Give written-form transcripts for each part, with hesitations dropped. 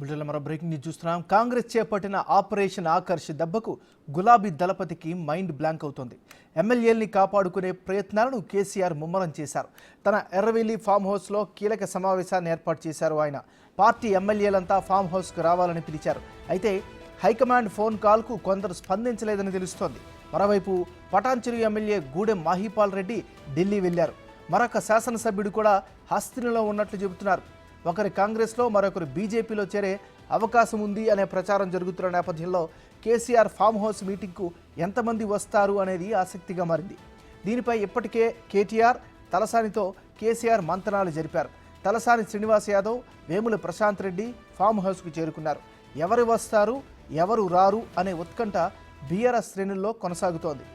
బులెటిన్లో మరో breaking news చూస్తున్నాం. కాంగ్రెస్ చేపట్టిన ఆపరేషన్ ఆకర్ష్ దెబ్బకు గులాబీ దళపతికి మైండ్ బ్లాంక్ అవుతోంది. ఎమ్మెల్యేల్ని కాపాడుకునే ప్రయత్నాలను కేసీఆర్ ముమ్మరం చేశారు. తన ఎర్రవెల్లి ఫామ్ హౌస్లో కీలక సమావేశాన్ని ఏర్పాటు చేశారు. ఆయన పార్టీ ఎమ్మెల్యేలంతా ఫామ్ హౌస్కు రావాలని పిలిచారు. అయితే హైకమాండ్ ఫోన్ కాల్కు కొందరు స్పందించలేదని తెలుస్తోంది. మరోవైపు పటాన్చెరు ఎమ్మెల్యే గూడెం మాహిపాల్ రెడ్డి ఢిల్లీ వెళ్లారు. మరొక శాసనసభ్యుడు కూడా హస్తినిలో ఉన్నట్లు చెబుతున్నారు. ఒకరి కాంగ్రెస్లో మరొకరు బీజేపీలో చేరే అవకాశం ఉంది అనే ప్రచారం జరుగుతున్న నేపథ్యంలో కేసీఆర్ ఫామ్ హౌస్ మీటింగ్కు ఎంతమంది వస్తారు అనేది ఆసక్తిగా మారింది. దీనిపై ఇప్పటికే కేటీఆర్ తలసానితో కేసీఆర్ మంతనాలు జరిపారు. తలసాని శ్రీనివాస్ యాదవ్, వేముల ప్రశాంత్ రెడ్డి ఫామ్ హౌస్కు చేరుకున్నారు. ఎవరు వస్తారు, ఎవరు రారు అనే ఉత్కంఠ బీఆర్ఎస్ శ్రేణుల్లో కొనసాగుతోంది.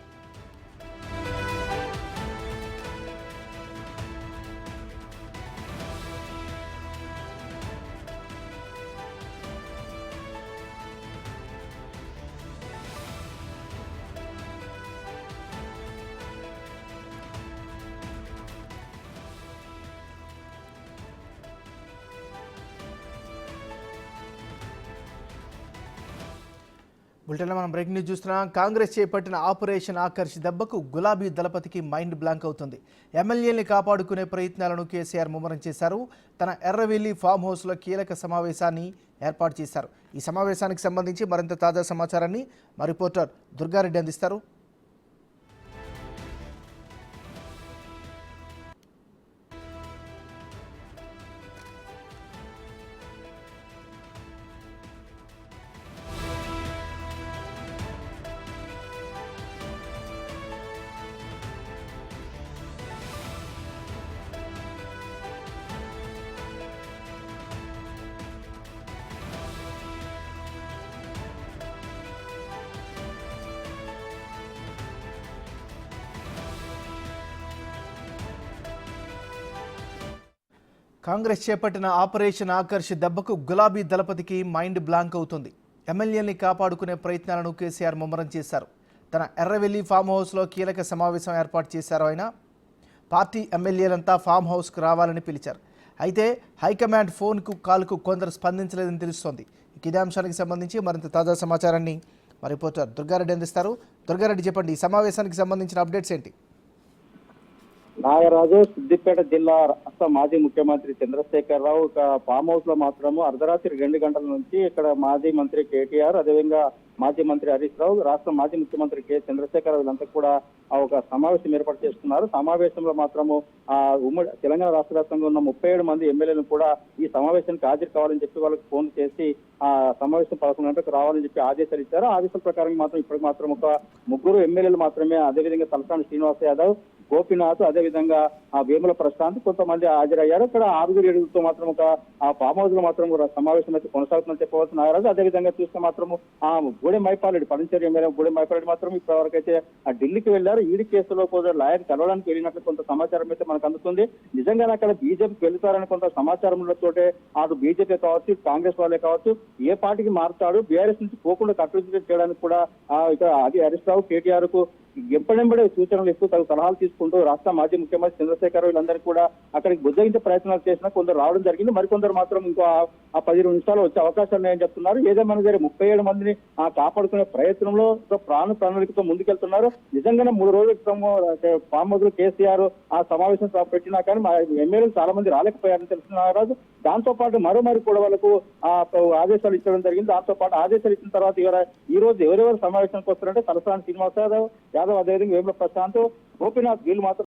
బులెటిన్లో మనం బ్రేకింగ్ న్యూస్ చూస్తున్నాం. కాంగ్రెస్ చేపట్టిన ఆపరేషన్ ఆకర్ష్ దెబ్బకు గులాబీ దళపతికి మైండ్ బ్లాంక్ అవుతుంది. ఎమ్మెల్యేల్ని కాపాడుకునే ప్రయత్నాలను కేసీఆర్ ముమ్మరం చేశారు. తన ఎర్రవెల్లి ఫామ్ హౌస్లో కీలక సమావేశాన్ని ఏర్పాటు చేశారు. ఈ సమావేశానికి సంబంధించి మరింత తాజా సమాచారాన్ని మా రిపోర్టర్ దుర్గారెడ్డి అందిస్తారు. కాంగ్రెస్ చేపట్టిన ఆపరేషన్ ఆకర్ష్ దెబ్బకు గులాబీ దళపతికి మైండ్ బ్లాంక్ అవుతుంది. ఎమ్మెల్యేల్ని కాపాడుకునే ప్రయత్నాలను కేసీఆర్ ముమ్మరం చేశారు. తన ఎర్రవెల్లి ఫామ్ హౌస్లో కీలక సమావేశం ఏర్పాటు చేశారు. ఆయన పార్టీ ఎమ్మెల్యేలంతా ఫామ్ హౌస్కు రావాలని పిలిచారు. అయితే హైకమాండ్ ఫోన్కు కాల్కు కొందరు స్పందించలేదని తెలుస్తోంది. ఇదే అంశానికి సంబంధించి మరింత తాజా సమాచారాన్ని మా రిపోర్టర్ దుర్గారెడ్డి అందిస్తారు. దుర్గారెడ్డి, చెప్పండి, ఈ సమావేశానికి సంబంధించిన అప్డేట్స్ ఏంటి? నాగరాజు, సిద్దిపేట జిల్లా రాష్ట్ర మాజీ ముఖ్యమంత్రి చంద్రశేఖరరావు ఫామ్ హౌస్ లో మాత్రము అర్ధరాత్రి 2 గంటల నుంచి ఇక్కడ మాజీ మంత్రి కేటీఆర్, అదేవిధంగా మాజీ మంత్రి హరీష్ రావు, రాష్ట్ర మాజీ ముఖ్యమంత్రి కె చంద్రశేఖరరావు వీళ్ళంతా కూడా ఒక సమావేశం ఏర్పాటు చేస్తున్నారు. సమావేశంలో మాత్రము ఉమ్మడి తెలంగాణ రాష్ట్ర వ్యాప్తంగా ఉన్న 37 మంది ఎమ్మెల్యేలను కూడా ఈ సమావేశానికి హాజరు కావాలని చెప్పి వాళ్ళకి ఫోన్ చేసి ఆ సమావేశం 11 గంటలకు రావాలని చెప్పి ఆదేశాలు ఇచ్చారు. ఆదేశాల ప్రకారం మాత్రం ఇప్పటికి మాత్రం ఒక 3 ఎమ్మెల్యేలు మాత్రమే, అదేవిధంగా తలసాని శ్రీనివాస్ యాదవ్, గోపీనాథ్, అదేవిధంగా వేముల ప్రశాంత్ కొంతమంది హాజరయ్యారు. ఇక్కడ 6-7తో మాత్రం ఒక ఫామ్ హౌస్ లో మాత్రం సమావేశం అయితే కొనసాగుతుందని చెప్పవచ్చు నాగరాజు. అదేవిధంగా చూస్తే మాత్రం గూడెం మైపాల్ రెడ్డి, పటాన్చెరు ఎమ్మెల్యే గూడెం మైపాల్ రెడ్డి మాత్రం ఇప్పటివరకు అయితే ఢిల్లీకి వెళ్లారు. ఈడీ కేసులో కూడా లాయర్ కలవడానికి వెళ్ళినట్లు కొంత సమాచారం అయితే మనకు అందుతుంది. నిజంగానే అక్కడ బీజేపీకి వెళ్తారని కొంత సమాచారంతోటే అటు బీజేపీ కావచ్చు, కాంగ్రెస్ వాళ్ళే కావచ్చు, ఏ పార్టీకి మారుతాడు, బీఆర్ఎస్ నుంచి పోకుండా కట్టుదిట్టం చేయడానికి కూడా ఇక్కడ అది హరీష్ రావు, కేటీఆర్ కు ఎంపడెంబడే సూచనలు ఇస్తూ తగు సలహాలు తీసుకుంటూ రాష్ట్ర మాజీ ముఖ్యమంత్రి చంద్రశేఖరరావు వీళ్ళందరికీ కూడా అక్కడికి బుజ్జగించే ప్రయత్నాలు చేసినా కొందరు రావడం జరిగింది. మరికొందరు మాత్రం ఇంకో 15 నిమిషాలు వచ్చే అవకాశాలు ఉన్నాయని చెప్తున్నారు. ఏదేమైనా సరే 37 మందిని కాపాడుకునే ప్రయత్నంలో ప్రణాళికతో ముందుకెళ్తున్నారు. నిజంగానే 3 రోజుల క్రితం ఫామ్ హౌస్ లో కేసీఆర్ ఆ సమావేశం పెట్టినా కానీ మా ఎమ్మెల్యేలు చాలా మంది రాలేకపోయారని తెలుస్తున్నారు రాజు. దాంతో పాటు మరో కూడా వాళ్ళకు ఆదేశాలు ఇచ్చడం జరిగింది. దాంతో పాటు ఆదేశాలు ఇచ్చిన తర్వాత ఈ రోజు ఎవరెవరు సమావేశానికి వస్తారంటే తలసాని శ్రీనివాస్ యాదవ్, అదేవిధంగా వేముల ప్రశాంత్, గోపీనాథ్ వీళ్ళు మాత్రం